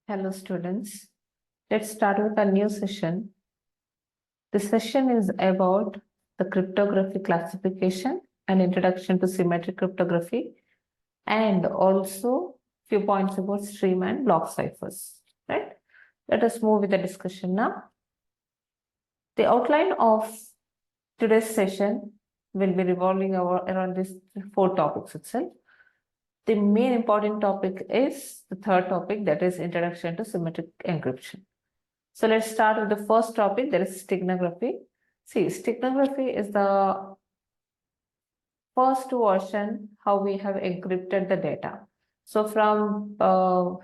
Hello students, let's start with a new session. This session is about the cryptography classification and introduction to symmetric cryptography, and also few points about stream and block ciphers, right? Let us move with the discussion now. The outline of today's session will be revolving around these 4 topics itself. The main important topic is the third topic, that is introduction to symmetric encryption. So let's start with the first topic, that is stenography. See, stenography is the first version how we have encrypted the data. So from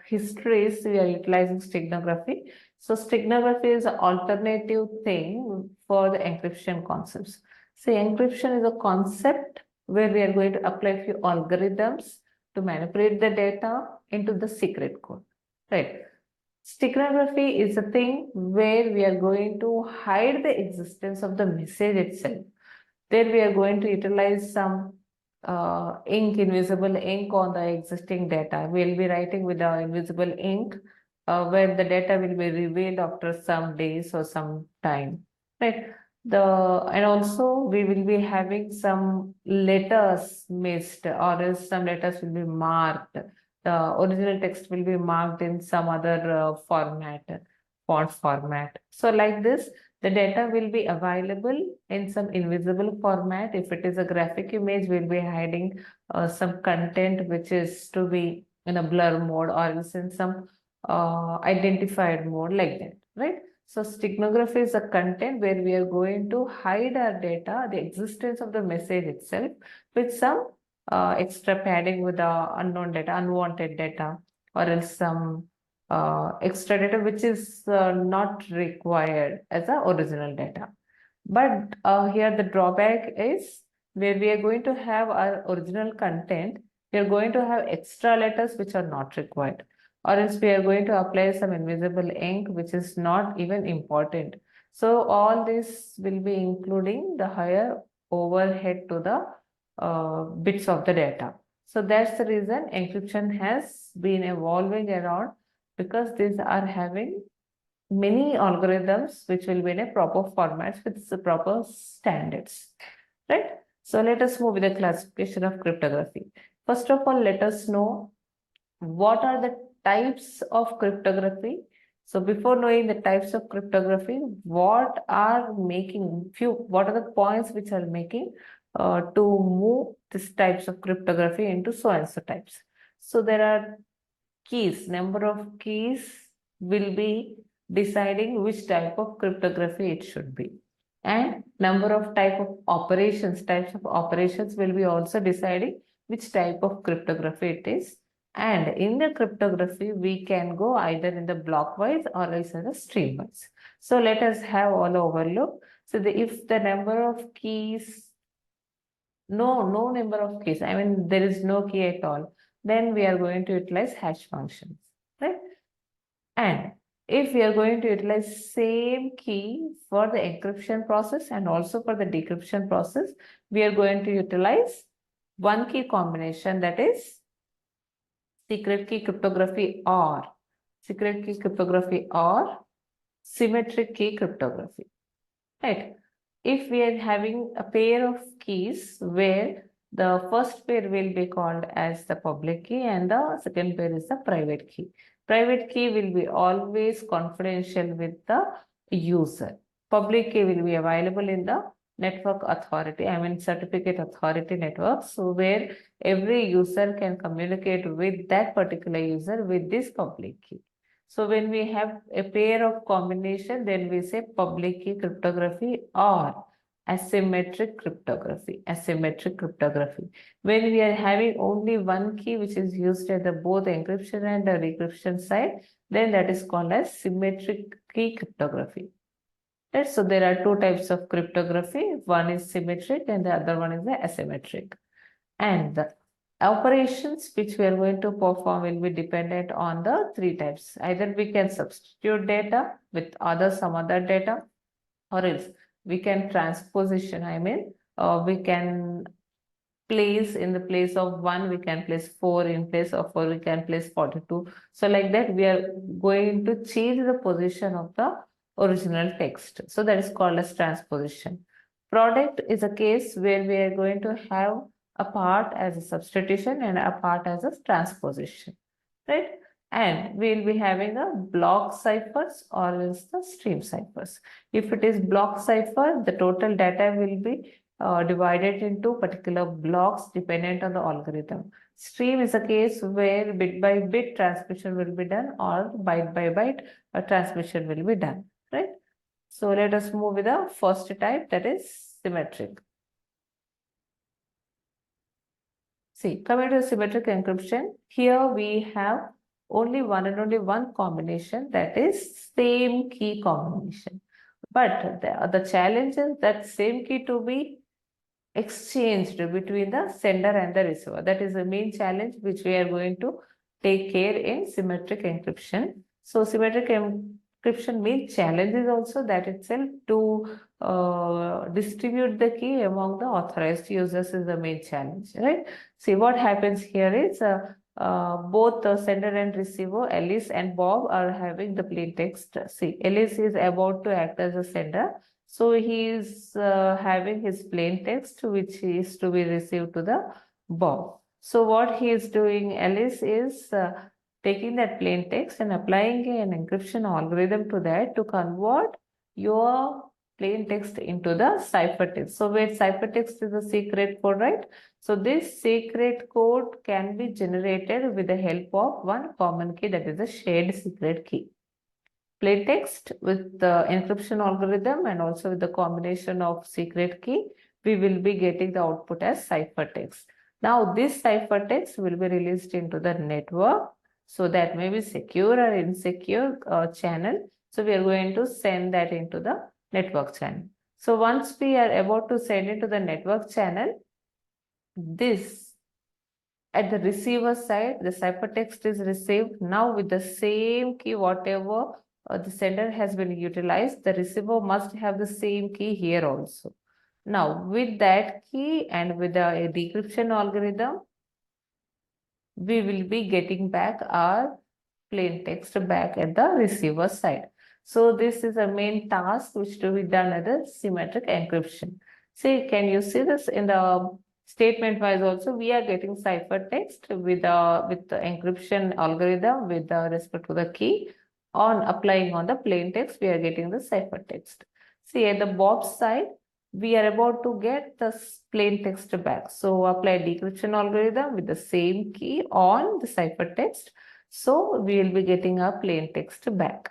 histories, we are utilizing stenography. So stenography is an alternative thing for the encryption concepts. So encryption is a concept where we are going to apply a few algorithms to manipulate the data into the secret code, right? Stenography is a thing where we are going to hide the existence of the message itself. There we are going to utilize some invisible ink on the existing data. We'll be writing with the invisible ink where the data will be revealed after some days or some time, right? And also we will be having some letters missed, or else some letters will be marked. The original text will be marked in some other font format. So like this, the data will be available in some invisible format. If it is a graphic image, we'll be hiding some content which is to be in a blur mode, or else in some identified mode, like that, right? So stenography is a content where we are going to hide our data, the existence of the message itself, with some extra padding with the unknown data, unwanted data, or else some extra data which is not required as a original data. But here the drawback is where we are going to have our original content, we are going to have extra letters which are not required, or else we are going to apply some invisible ink which is not even important. So all this will be including the higher overhead to the bits of the data. So that's the reason encryption has been evolving around, because these are having many algorithms which will be in a proper formats with the proper standards, right? So let us move with the classification of cryptography. First of all, let us know what are the types of cryptography. So before knowing the types of cryptography, what are the points which are making to move these types of cryptography into so and so types. So there are keys, number of keys will be deciding which type of cryptography it should be. And number of types of operations will be also deciding which type of cryptography it is. And in the cryptography, we can go either in the blockwise or else in the streamwise. So let us have all overlook. So if the number of keys, no number of keys, I mean, there is no key at all, then we are going to utilize hash functions, right? And if we are going to utilize same key for the encryption process and also for the decryption process, we are going to utilize one key combination, that is secret key cryptography or symmetric key cryptography, right? If we are having a pair of keys where the first pair will be called as the public key and the second pair is the private key. Private key will be always confidential with the user. Public key will be available in the network authority, I mean certificate authority network. So where every user can communicate with that particular user with this public key. So when we have a pair of combination, then we say public key cryptography or asymmetric cryptography. When we are having only one key which is used at the both encryption and the decryption side, then that is called as symmetric key cryptography. Right? So there are two types of cryptography. One is symmetric and the other one is the asymmetric. And the operations which we are going to perform will be dependent on the 3 types. Either we can substitute data with some other data, or else we can transposition, we can place, in the place of 1 we can place 4, in place of 4 we can place 42. So like that we are going to change the position of the original text. So that is called as transposition. Product is a case where we are going to have a part as a substitution and a part as a transposition, right? And we'll be having a block ciphers or else the stream ciphers. If it is block cipher, the total data will be divided into particular blocks dependent on the algorithm. Stream is a case where bit by bit transmission will be done or byte by byte transmission will be done, right? So let us move with the first type, that is symmetric. See, coming to symmetric encryption, here we have only one combination, that is same key combination. But the challenge is that same key to be exchanged between the sender and the receiver. That is the main challenge which we are going to take care in symmetric encryption. So symmetric encryption main challenge is also that itself to distribute the key among the authorized users is the main challenge, right? See, what happens here is both the sender and receiver, Alice and Bob, are having the plain text. See, Alice is about to act as a sender. So he is having his plain text, which is to be received to the Bob. So what he is doing, Alice, is taking that plain text and applying an encryption algorithm to that to convert your plain text into the ciphertext. So where ciphertext is a secret code, right? So this secret code can be generated with the help of one common key, that is a shared secret key. Plain text with the encryption algorithm and also with the combination of secret key, we will be getting the output as ciphertext. Now this ciphertext will be released into the network. So that may be secure or insecure channel. So we are going to send that into the network channel. So once we are about to send it to the network channel, this at the receiver side, the ciphertext is received. Now with the same key, whatever the sender has been utilized, the receiver must have the same key here also. Now with that key and with the decryption algorithm, we will be getting back our plain text back at the receiver side. So this is a main task which to be done at the symmetric encryption. See, can you see this in the statement wise also? We are getting ciphertext with the encryption algorithm with respect to the key. On applying on the plain text, we are getting the ciphertext. See, at the Bob side, we are about to get the plain text back. So apply decryption algorithm with the same key on the ciphertext. So we will be getting our plain text back,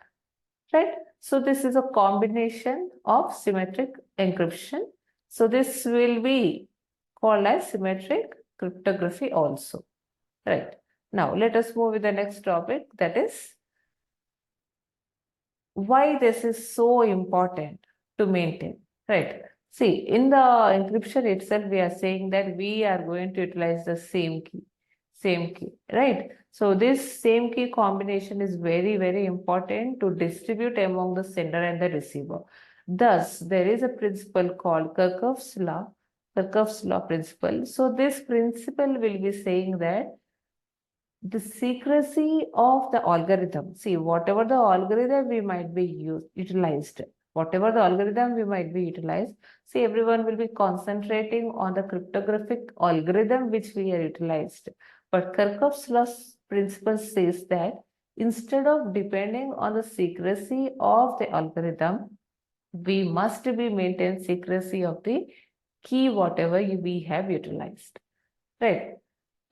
right? So this is a combination of symmetric encryption. So this will be called as symmetric cryptography also, right? Now let us move with the next topic, that is why this is so important to maintain, right? See, in the encryption itself, we are saying that we are going to utilize the same key, right? So this same key combination is very, very important to distribute among the sender and the receiver. Thus, there is a principle called Kerckhoffs law principle. So this principle will be saying that the secrecy of the algorithm, see, whatever the algorithm we might be utilized, see, everyone will be concentrating on the cryptographic algorithm which we are utilized. But Kerckhoffs' law principle says that instead of depending on the secrecy of the algorithm, we must be maintain secrecy of the key whatever we have utilized, right?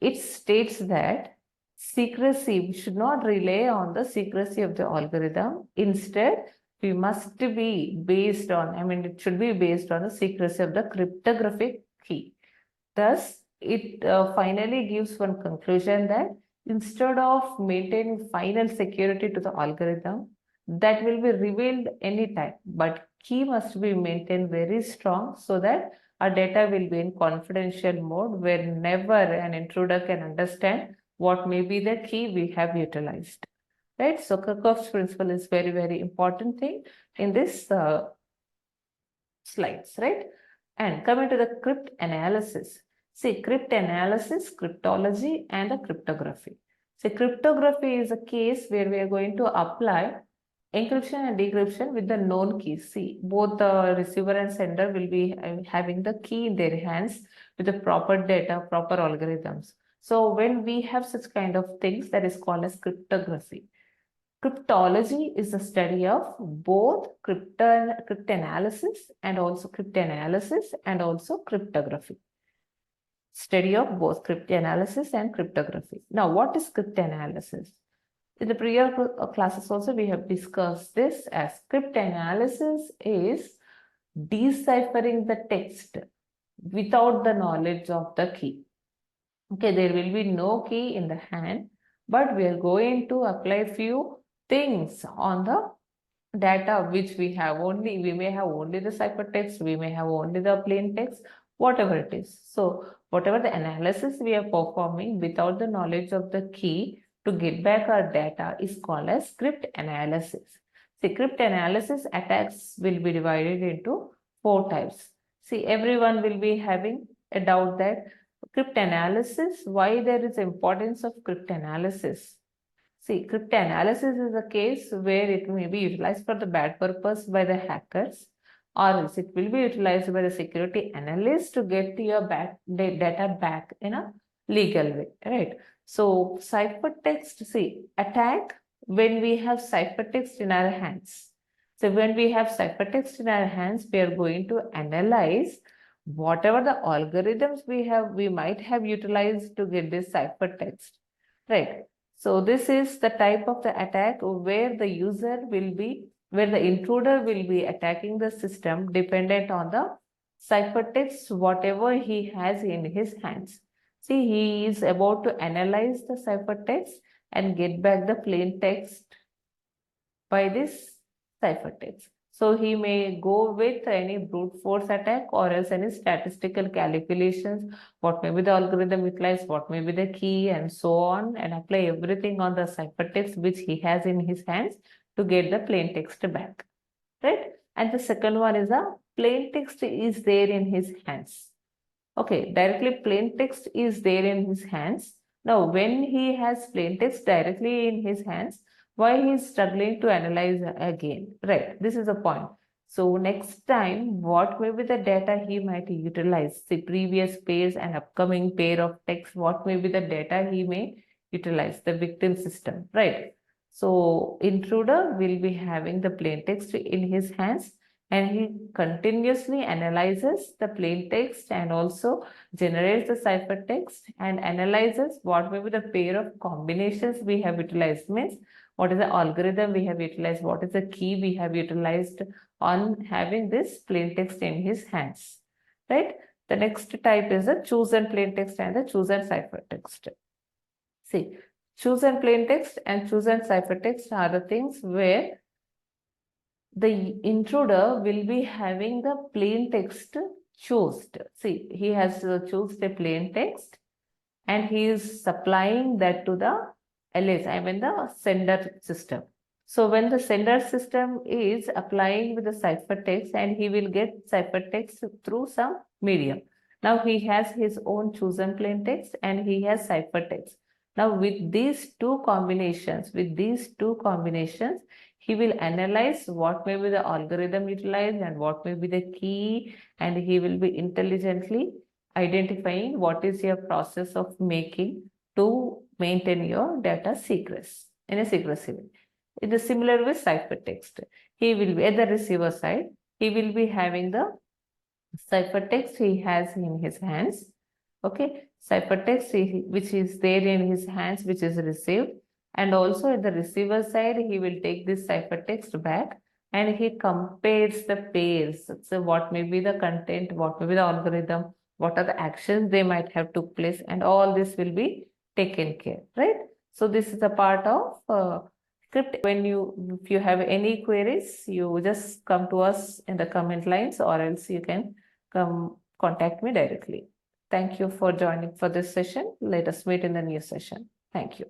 It states that secrecy, we should not rely on the secrecy of the algorithm. Instead, we must be based on, it should be based on the secrecy of the cryptographic key. Thus, it finally gives one conclusion that instead of maintaining final security to the algorithm, that will be revealed anytime, but key must be maintained very strong so that our data will be in confidential mode where never an intruder can understand what may be the key we have utilized, right? So Kerckhoffs' principle is very, very important thing in this slides, right? And coming to the cryptanalysis. See, cryptanalysis, cryptology, and the cryptography. So cryptography is a case where we are going to apply encryption and decryption with the known keys. See, both the receiver and sender will be having the key in their hands with the proper data, proper algorithms. So when we have such kind of things, that is called as cryptography. Cryptology is the study of both cryptanalysis and also cryptography. Study of both cryptanalysis and cryptography. Now, what is cryptanalysis? In the previous classes also we have discussed this as cryptanalysis is deciphering the text without the knowledge of the key. Okay, there will be no key in the hand, but we are going to apply few things on the data which we may have only the ciphertext, we may have only the plain text, whatever it is. So whatever the analysis we are performing without the knowledge of the key to get back our data is called as cryptanalysis. See, cryptanalysis attacks will be divided into 4 types. See, everyone will be having a doubt that cryptanalysis, why there is importance of cryptanalysis. See, cryptanalysis is a case where it may be utilized for the bad purpose by the hackers, or else it will be utilized by the security analysts to get your data back in a legal way, right? So ciphertext, see, attack when we have ciphertext in our hands. So when we have ciphertext in our hands, we are going to analyze whatever the algorithms we might have utilized to get this ciphertext, right? So this is the type of the attack where the intruder will be attacking the system dependent on the ciphertext, whatever he has in his hands. See, he is about to analyze the ciphertext and get back the plain text by this ciphertext. So he may go with any brute force attack or else any statistical calculations, what may be the algorithm utilized, what may be the key, and so on, and apply everything on the ciphertext which he has in his hands to get the plain text back, right? And the second one is the plain text is there in his hands. Okay, directly plain text is there in his hands. Now, when he has plain text directly in his hands, why he is struggling to analyze again, right? This is the point. So next time, what may be the data he might utilize, the previous pairs and upcoming pair of text, what may be the data he may utilize, the victim system, right? So intruder will be having the plain text in his hands, and he continuously analyzes the plain text and also generates the ciphertext and analyzes what may be the pair of combinations we have utilized, means what is the algorithm we have utilized, what is the key we have utilized on having this plain text in his hands, right? The next type is the chosen plain text and the chosen ciphertext. See, chosen plain text and chosen ciphertext are the things where the intruder will be having the plain text chosen. See, he has chosen the plain text and he is supplying that to the LS, I mean the sender system. So when the sender system is applying with the ciphertext, and he will get ciphertext through some medium. Now he has his own chosen plain text and he has ciphertext. Now with these two combinations, he will analyze what may be the algorithm utilized and what may be the key, and he will be intelligently identifying what is your process of making to maintain your data secrecy in a secrecy way. In the similar with ciphertext, he will be at the receiver side, he will be having the ciphertext he has in his hands. Okay, ciphertext which is there in his hands, which is received. And also at the receiver side, he will take this ciphertext back and he compares the pairs. So what may be the content, what may be the algorithm, what are the actions they might have took place, and all this will be taken care, right? So this is a part of script. If you have any queries, you just come to us in the comment lines, or else you can come contact me directly. Thank you for joining for this session. Let us meet in the new session. Thank you.